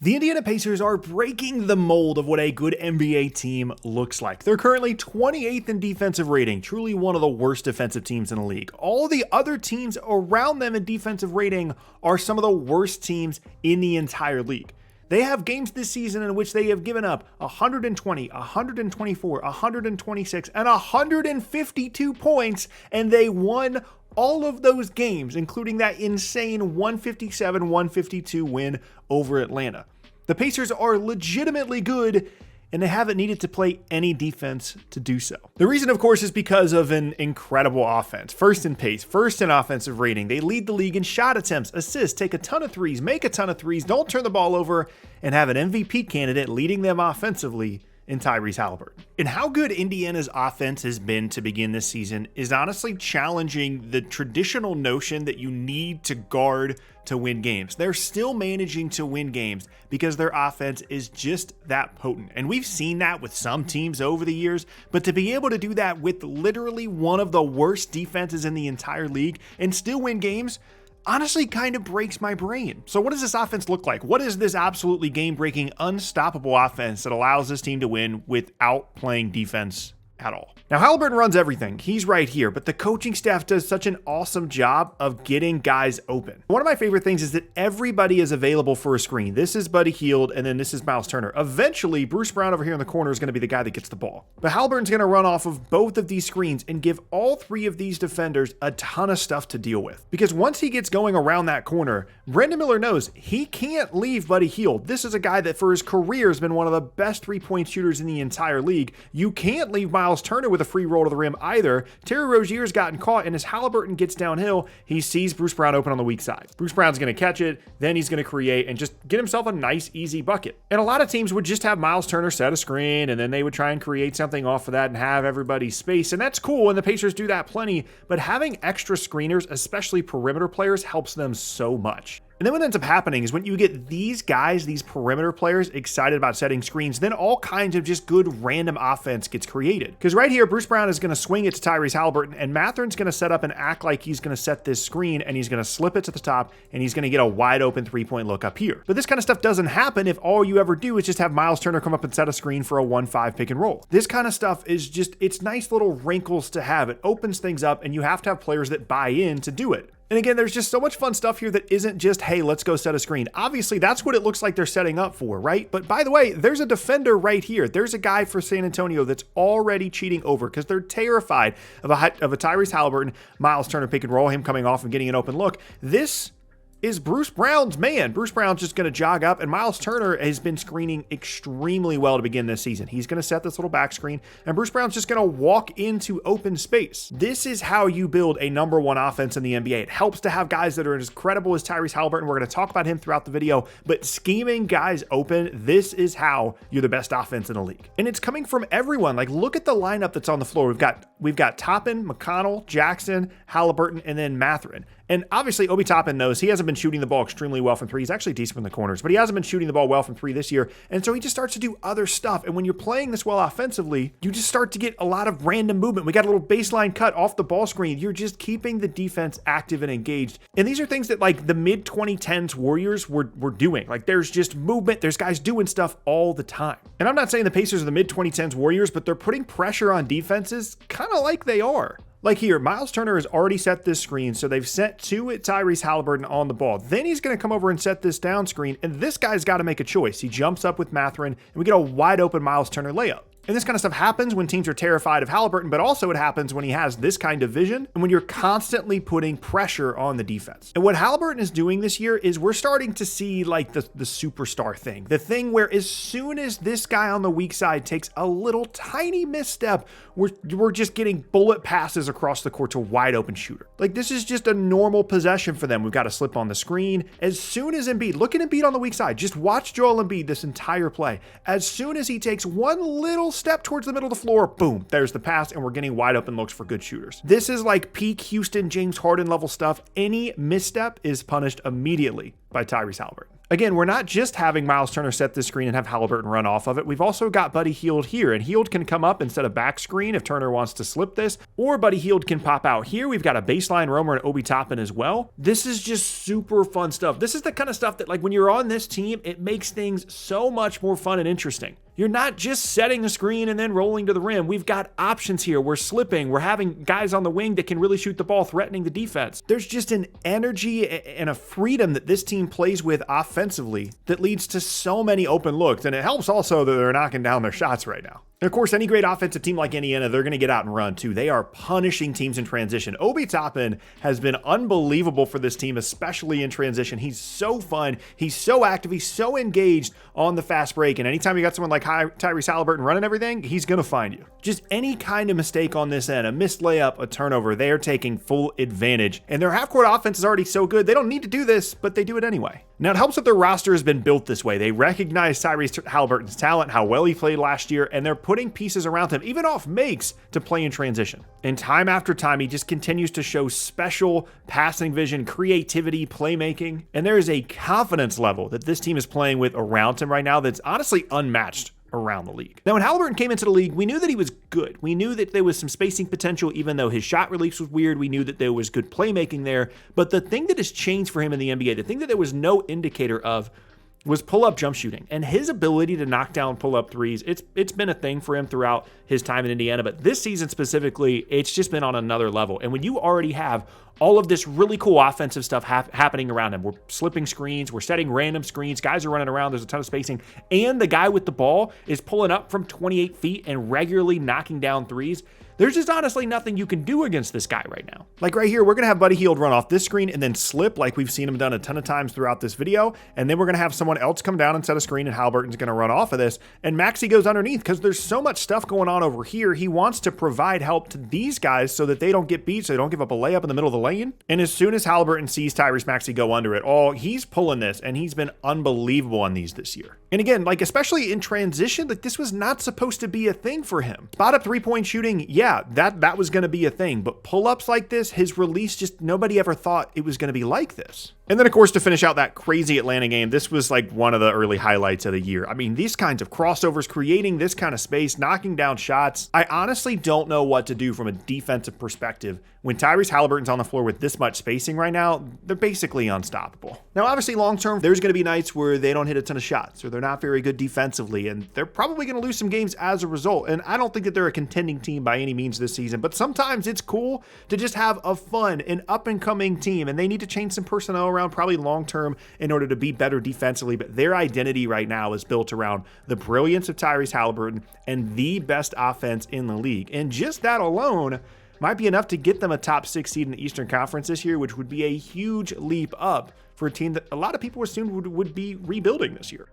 The Indiana Pacers are breaking the mold of what a good NBA team looks like. They're currently 28th in defensive rating, truly one of the worst defensive teams in the league. All the other teams around them in defensive rating are some of the worst teams in the entire league. They have games this season in which they have given up 120, 124, 126, and 152 points, and they won all of those games, including that insane 157-152 win over Atlanta. The Pacers are legitimately good, and they haven't needed to play any defense to do so. The reason, of course, is because of an incredible offense. First in pace, first in offensive rating. They lead the league in shot attempts, assists, take a ton of threes, make a ton of threes, don't turn the ball over, and have an MVP candidate leading them offensively in Tyrese Haliburton. And how good Indiana's offense has been to begin this season is honestly challenging the traditional notion that you need to guard to win games. They're still managing to win games because their offense is just that potent. And we've seen that with some teams over the years, but to be able to do that with literally one of the worst defenses in the entire league and still win games, honestly kind of breaks my brain. So what does this offense look like? What is this absolutely game-breaking, unstoppable offense that allows this team to win without playing defense at all? Now, Haliburton runs everything. He's right here, but the coaching staff does such an awesome job of getting guys open. One of my favorite things is that everybody is available for a screen. This is Buddy Hield, and then this is Miles Turner. Eventually, Bruce Brown over here in the corner is going to be the guy that gets the ball. But Haliburton's going to run off of both of these screens and give all three of these defenders a ton of stuff to deal with. Because once he gets going around that corner, Brandon Miller knows he can't leave Buddy Hield. This is a guy that for his career has been one of the best three-point shooters in the entire league. You can't leave Miles Turner with a free roll to the rim either. Terry Rozier's gotten caught, and as Haliburton gets downhill, he sees Bruce Brown open on the weak side. Bruce Brown's going to catch it, then he's going to create and just get himself a nice, easy bucket. And a lot of teams would just have Miles Turner set a screen, and then they would try and create something off of that and have everybody's space, and that's cool, and the Pacers do that plenty, but having extra screeners, especially perimeter players, helps them so much. And then what ends up happening is when you get these guys, these perimeter players, excited about setting screens, then all kinds of just good random offense gets created. Because right here, Bruce Brown is going to swing it to Tyrese Haliburton, and Mathurin's going to set up and act like he's going to set this screen, and he's going to slip it to the top, and he's going to get a wide open three-point look up here. But this kind of stuff doesn't happen if all you ever do is just have Miles Turner come up and set a screen for a 1-5 pick and roll. This kind of stuff is just, it's nice little wrinkles to have. It opens things up, and you have to have players that buy in to do it. And again, there's just so much fun stuff here that isn't just, hey, let's go set a screen. Obviously, that's what it looks like they're setting up for, right? But by the way, there's a defender right here. There's a guy for San Antonio that's already cheating over because they're terrified of a Tyrese Haliburton, Miles Turner pick and roll, him coming off and getting an open look. This is Bruce Brown's man. Bruce Brown's just going to jog up, and Miles Turner has been screening extremely well to begin this season. He's going to set this little back screen, and Bruce Brown's just going to walk into open space. This is how you build a number one offense in the NBA. It helps to have guys that are as credible as Tyrese Haliburton. We're going to talk about him throughout the video, but scheming guys open, this is how you're the best offense in the league. And it's coming from everyone. Like, look at the lineup that's on the floor. We've got Toppin, McConnell, Jackson, Haliburton, and then Mathurin. And obviously, Obi Toppin knows he hasn't been shooting the ball extremely well from three. He's actually decent from the corners, but he hasn't been shooting the ball well from three this year. And so he just starts to do other stuff. And when you're playing this well offensively, you just start to get a lot of random movement. We got a little baseline cut off the ball screen. You're just keeping the defense active and engaged. And these are things that like the mid-2010s Warriors were doing. Like there's just movement. There's guys doing stuff all the time. And I'm not saying the Pacers are the mid-2010s Warriors, but they're putting pressure on defenses kind of like they are. Like here, Miles Turner has already set this screen, so they've set two at Tyrese Haliburton on the ball. Then he's going to come over and set this down screen, and this guy's got to make a choice. He jumps up with Mathurin, and we get a wide open Miles Turner layup. And this kind of stuff happens when teams are terrified of Haliburton, but also it happens when he has this kind of vision and when you're constantly putting pressure on the defense. And what Haliburton is doing this year is we're starting to see like the superstar thing. The thing where as soon as this guy on the weak side takes a little tiny misstep, we're just getting bullet passes across the court to a wide open shooter. Like this is just a normal possession for them. We've got to slip on the screen. As soon as Embiid, look at Embiid on the weak side. Just watch Joel Embiid this entire play. As soon as he takes one little step towards the middle of the floor, boom, there's the pass, and we're getting wide open looks for good shooters. This is like peak Houston, James Harden level stuff. Any misstep is punished immediately by Tyrese Haliburton. Again, we're not just having Miles Turner set this screen and have Haliburton run off of it. We've also got Buddy Hield here, and Hield can come up instead of back screen if Turner wants to slip this, or Buddy Hield can pop out here. We've got a baseline roamer and Obi Toppin as well. This is just super fun stuff. This is the kind of stuff that, like, when you're on this team, it makes things so much more fun and interesting. You're not just setting a screen and then rolling to the rim. We've got options here. We're slipping. We're having guys on the wing that can really shoot the ball, threatening the defense. There's just an energy and a freedom that this team plays with offensively that leads to so many open looks. And it helps also that they're knocking down their shots right now. And of course, any great offensive team like Indiana, they're going to get out and run too. They are punishing teams in transition. Obi Toppin has been unbelievable for this team, especially in transition. He's so fun. He's so active. He's so engaged on the fast break. And anytime you got someone like Tyrese Haliburton running everything, he's going to find you. Just any kind of mistake on this end, a missed layup, a turnover, they are taking full advantage. And their half-court offense is already so good, they don't need to do this, but they do it anyway. Now, it helps that their roster has been built this way. They recognize Tyrese Haliburton's talent, how well he played last year, and they're putting pieces around him, even off makes, to play in transition. And time after time, he just continues to show special passing vision, creativity, playmaking, and there is a confidence level that this team is playing with around him right now that's honestly unmatched around the league. Now, when Haliburton came into the league, we knew that he was good. We knew that there was some spacing potential, even though his shot release was weird. We knew that there was good playmaking there. But the thing that has changed for him in the NBA, the thing that there was no indicator of, was pull-up jump shooting. And his ability to knock down pull-up threes, it's been a thing for him throughout his time in Indiana. But this season specifically, it's just been on another level. And when you already have all of this really cool offensive stuff happening around him, we're slipping screens, we're setting random screens, guys are running around, there's a ton of spacing, and the guy with the ball is pulling up from 28 feet and regularly knocking down threes, there's just honestly nothing you can do against this guy right now. Like right here, we're going to have Buddy Hield run off this screen and then slip like we've seen him done a ton of times throughout this video. And then we're going to have someone else come down and set a screen and Haliburton's going to run off of this. And Maxey goes underneath because there's so much stuff going on over here. He wants to provide help to these guys so that they don't get beat, so they don't give up a layup in the middle of the lane. And as soon as Haliburton sees Tyrese Maxey go under it, he's pulling this, and he's been unbelievable on these this year. And again, like especially in transition, like this was not supposed to be a thing for him. Spot up three-point shooting, yeah, that was going to be a thing. But pull-ups like this, his release, just nobody ever thought it was going to be like this. And then, of course, to finish out that crazy Atlanta game, this was like one of the early highlights of the year. I mean, these kinds of crossovers, creating this kind of space, knocking down shots. I honestly don't know what to do from a defensive perspective. When Tyrese Haliburton's on the floor with this much spacing right now, they're basically unstoppable. Now, obviously, long-term, there's going to be nights where they don't hit a ton of shots or they're not very good defensively, and they're probably going to lose some games as a result. And I don't think that they're a contending team by any means this season, but sometimes it's cool to just have a fun and up-and-coming team, and they need to change some personnel around probably long-term in order to be better defensively, but their identity right now is built around the brilliance of Tyrese Haliburton and the best offense in the league. And just that alone might be enough to get them a top 6 seed in the Eastern Conference this year, which would be a huge leap up for a team that a lot of people assumed would be rebuilding this year.